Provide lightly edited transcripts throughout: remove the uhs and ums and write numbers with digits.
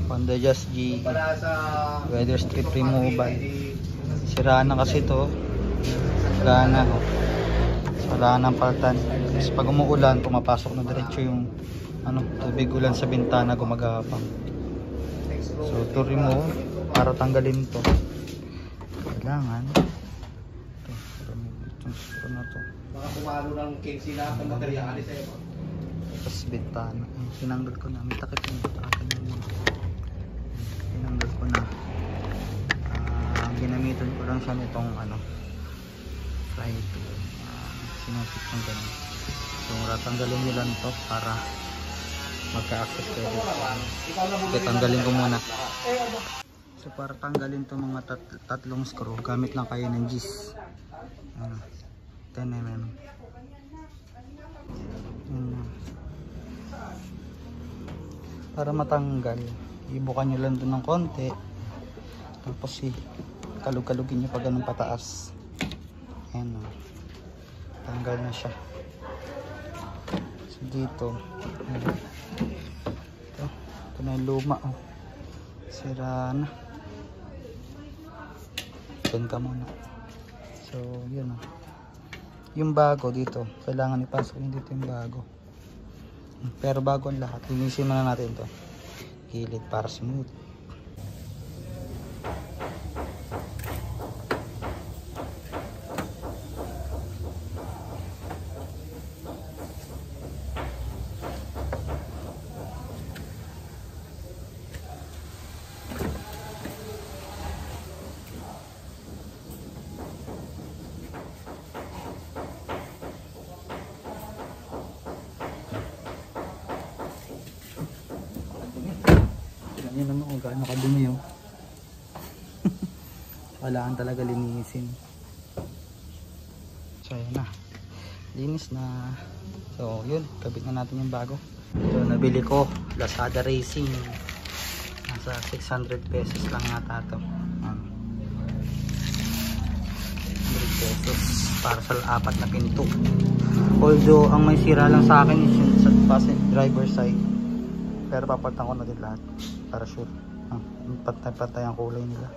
Honda Jazz G weather strip removal. Sira na kasi to. Wala na, oh. Wala nang paltan. Kasi pag umuulan, pumapasok na diretso yung tubig ulan sa bintana, gumagapang. So to remove, para tanggalin to, kailangan ito, remove itong screw na to. Baka kumalo ng king sila ng materyales eh. Tapos bintana, tinanggal ko na, may takip yung tinanggal ko na. Ginamitan ko lang siya nitong fly tool. Sinupit ng ganun. So tatanggalin nyo lang to para magka-access kayo dito. Okay, tanggalin ko muna. So para tanggalin to mga tatlong screw, gamit lang kayo ng Gis 10 mm. Para matanggal, ibukan nyo lang doon ng konti, tapos kalug-kalugin nyo pa ganun pataas. Ayan, tanggal na siya. So dito, ito na yung luma, sira na. Doon ka muna. So yun, yung bago dito, kailangan ipasok nyo dito yung bago. Pero bago ang lahat, linisin muna natin to gilid para smooth. Yan naman kung gaano kadumi yun. Kailangan talaga linisin. So ayan na, linis na. So yun, kabit na natin yung bago. So nabili ko Lazada Racing, nasa 600 pesos lang yata ito. 100 pesos para sa apat na pinto. Although ang may sira lang sa akin is yung sa passenger driver side, pero papalitan ko na din lahat para sure. Patay ang kulay nila.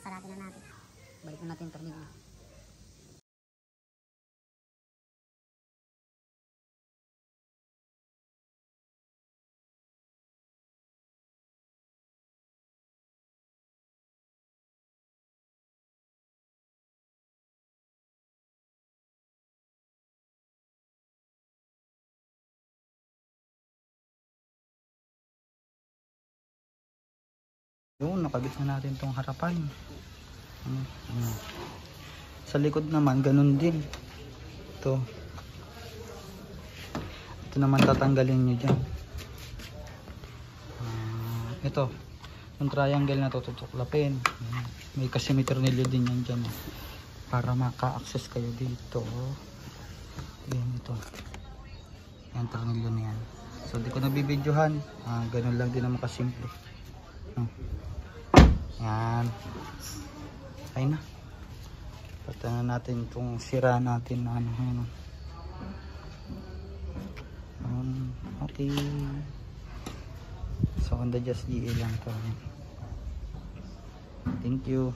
Sarado na natin. Balik na natin tornilyo. Yun, nakabit na natin tong harapan. Sa likod naman ganun din. Ito naman tatanggalin nyo dyan. Ito yung triangle na to tutuklapin. May kasi may tornilyo din yan dyan, para maka-access kayo dito. Yan, ito yan, tornilyo na yan. So di ko nabibidyohan, ganun lang din naman kasimple. Yan, ay na. Patanan natin itong sira natin na okay. So Honda Jazz GE lang to. Thank you.